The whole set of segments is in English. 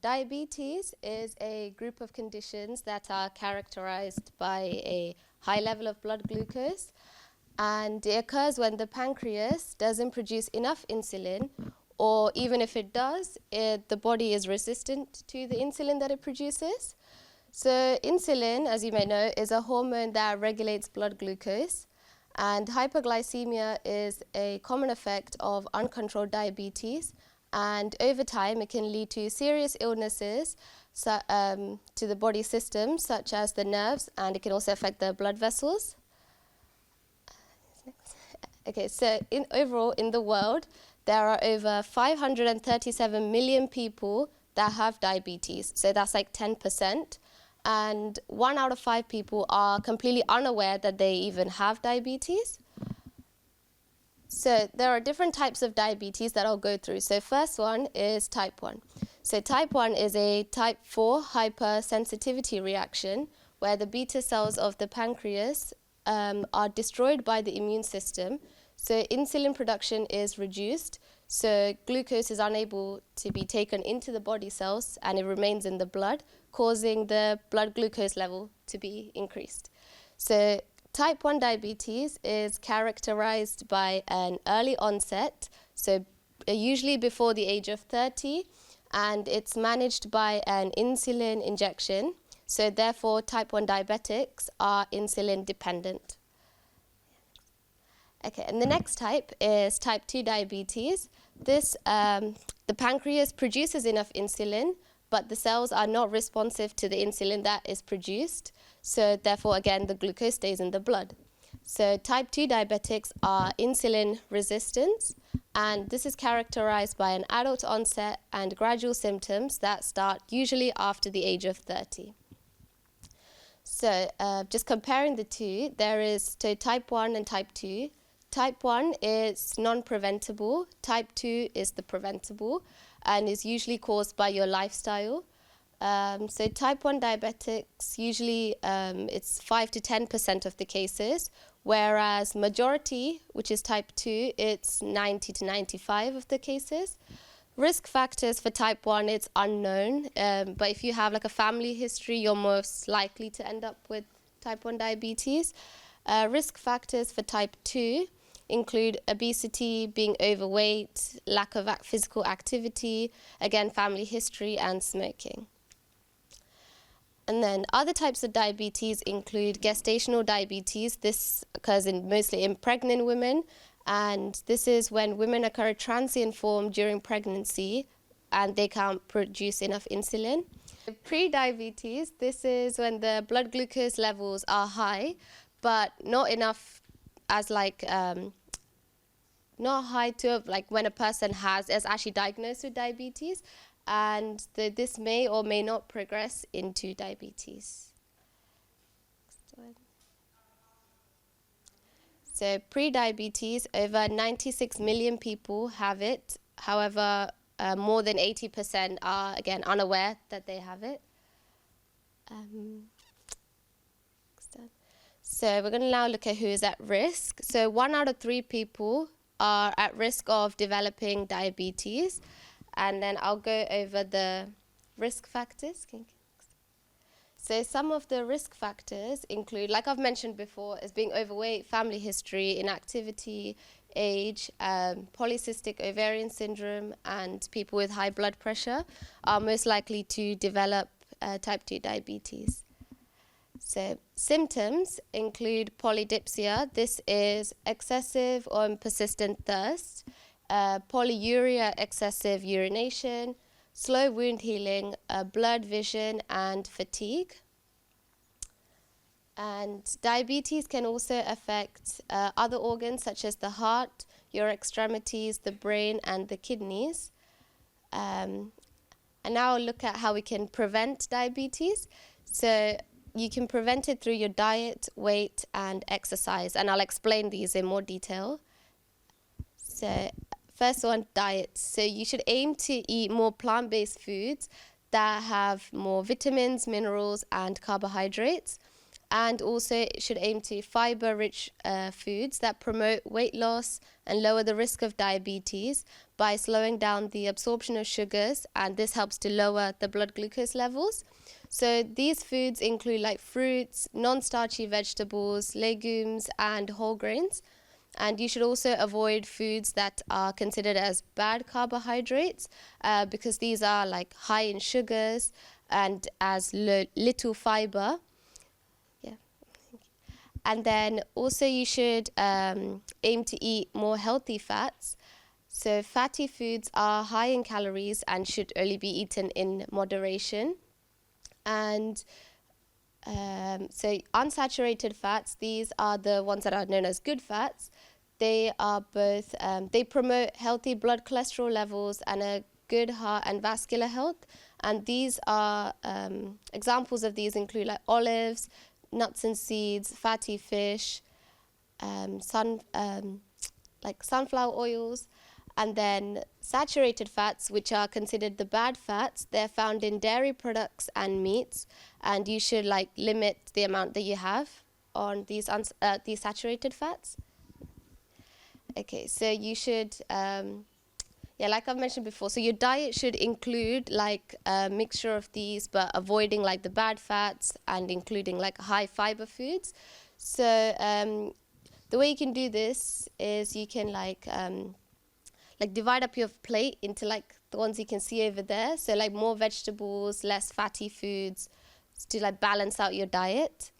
Diabetes is a group of conditions that are characterized by a high level of blood glucose, and it occurs when the pancreas doesn't produce enough insulin, or even if it does, the body is resistant to the insulin that it produces. So insulin, as you may know, is a hormone that regulates blood glucose, and hyperglycemia is a common effect of uncontrolled diabetes, and over time it can lead to serious illnesses to the body systems such as the nerves, and it can also affect the blood vessels. Okay, so overall in the world there are over 537 million people that have diabetes, so that's like 10%. And 1 out of 5 people are completely unaware that they even have diabetes. So there are different types of diabetes that I'll go through. So first one is type 1. So type 1 is a type 4 hypersensitivity reaction where the beta cells of the pancreas are destroyed by the immune system. So insulin production is reduced, so glucose is unable to be taken into the body cells and it remains in the blood, causing the blood glucose level to be increased. So type 1 diabetes is characterized by an early onset, so usually before the age of 30, and it's managed by an insulin injection. So therefore, type 1 diabetics are insulin dependent. Okay, and the next type is type 2 diabetes. This, the pancreas produces enough insulin, but the cells are not responsive to the insulin that is produced. So therefore, again, the glucose stays in the blood. So type 2 diabetics are insulin resistant, and this is characterized by an adult onset and gradual symptoms that start usually after the age of 30. So just comparing the two, there is type 1 and type 2. Type 1 is non-preventable, type 2 is the preventable, and is usually caused by your lifestyle. So type 1 diabetics, usually it's 5 to 10% of the cases, whereas majority, which is type 2, it's 90 to 95 of the cases. Risk factors for type 1, it's unknown, but if you have like a family history, you're most likely to end up with type 1 diabetes. Risk factors for type 2 include obesity, being overweight, lack of physical activity, again, family history, and smoking. And then other types of diabetes include gestational diabetes. This occurs mostly in pregnant women, and this is when women occur a transient form during pregnancy and they can't produce enough insulin. Pre-diabetes, this is when the blood glucose levels are high, but not enough as not high to like when a person is actually diagnosed with diabetes, and this may or may not progress into diabetes. So pre-diabetes, over 96 million people have it. However, more than 80% are, again, unaware that they have it. So we're going to now look at who is at risk. So 1 out of 3 people are at risk of developing diabetes. And then I'll go over the risk factors. So some of the risk factors include, like I've mentioned before, as being overweight, family history, inactivity, age, polycystic ovarian syndrome, and people with high blood pressure are most likely to develop type 2 diabetes. So symptoms include polydipsia. This is excessive or persistent thirst, polyuria, excessive urination, slow wound healing, blurred vision, and fatigue. And diabetes can also affect other organs such as the heart, your extremities, the brain, and the kidneys. And now I'll look at how we can prevent diabetes. So you can prevent it through your diet, weight, and exercise. And I'll explain these in more detail. So first one, diet. So you should aim to eat more plant-based foods that have more vitamins, minerals, and carbohydrates. And also it should aim to fiber-rich foods that promote weight loss and lower the risk of diabetes by slowing down the absorption of sugars, and this helps to lower the blood glucose levels. So these foods include like fruits, non-starchy vegetables, legumes, and whole grains. And you should also avoid foods that are considered as bad carbohydrates because these are like high in sugars and as little fiber. Yeah. And then also you should aim to eat more healthy fats. So fatty foods are high in calories and should only be eaten in moderation. And so unsaturated fats, these are the ones that are known as good fats. They are both, they promote healthy blood cholesterol levels and a good heart and vascular health. And these are, examples of these include like olives, nuts and seeds, fatty fish, like sunflower oils. And then saturated fats, which are considered the bad fats, they're found in dairy products and meats, and you should like limit the amount that you have on these saturated fats. Okay, so you should, like I've mentioned before, so your diet should include like a mixture of these, but avoiding like the bad fats and including like high fiber foods. So the way you can do this is you can like divide up your plate into like the ones you can see over there. So like more vegetables, less fatty foods to like balance out your diet.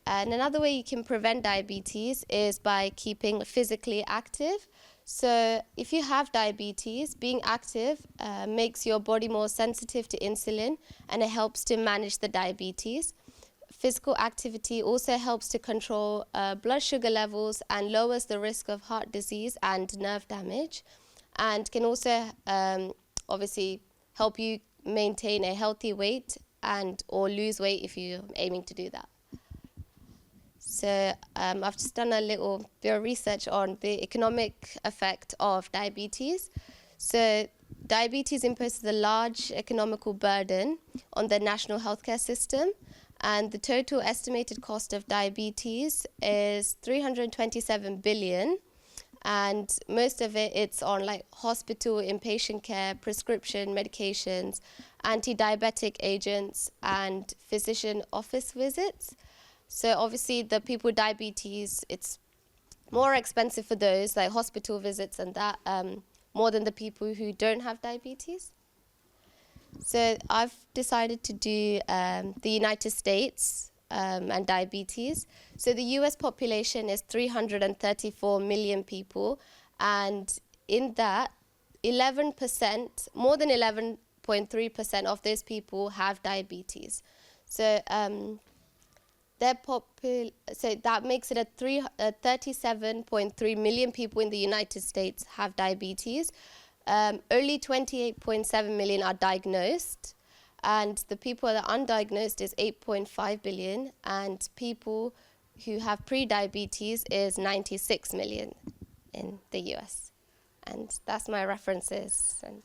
And another way you can prevent diabetes is by keeping physically active. So if you have diabetes, being active makes your body more sensitive to insulin, and it helps to manage the diabetes. Physical activity also helps to control blood sugar levels and lowers the risk of heart disease and nerve damage, and can also obviously help you maintain a healthy weight and or lose weight if you're aiming to do that. So I've just done a little bit of research on the economic effect of diabetes. So diabetes imposes a large economical burden on the national healthcare system, and the total estimated cost of diabetes is 327 billion, and most of it's on like hospital inpatient care, prescription medications, anti-diabetic agents, and physician office visits. So obviously the people with diabetes, it's more expensive for those, like hospital visits and that, more than the people who don't have diabetes. So I've decided to do the United States and diabetes. So the US population is 334 million people, and in that, 11%, more than 11.3% of those people have diabetes. So so that makes it 37.3 million people in the United States have diabetes. Only 28.7 million are diagnosed, and the people that are undiagnosed is 8.5 billion, and people who have pre-diabetes is 96 million in the US. And that's my references. And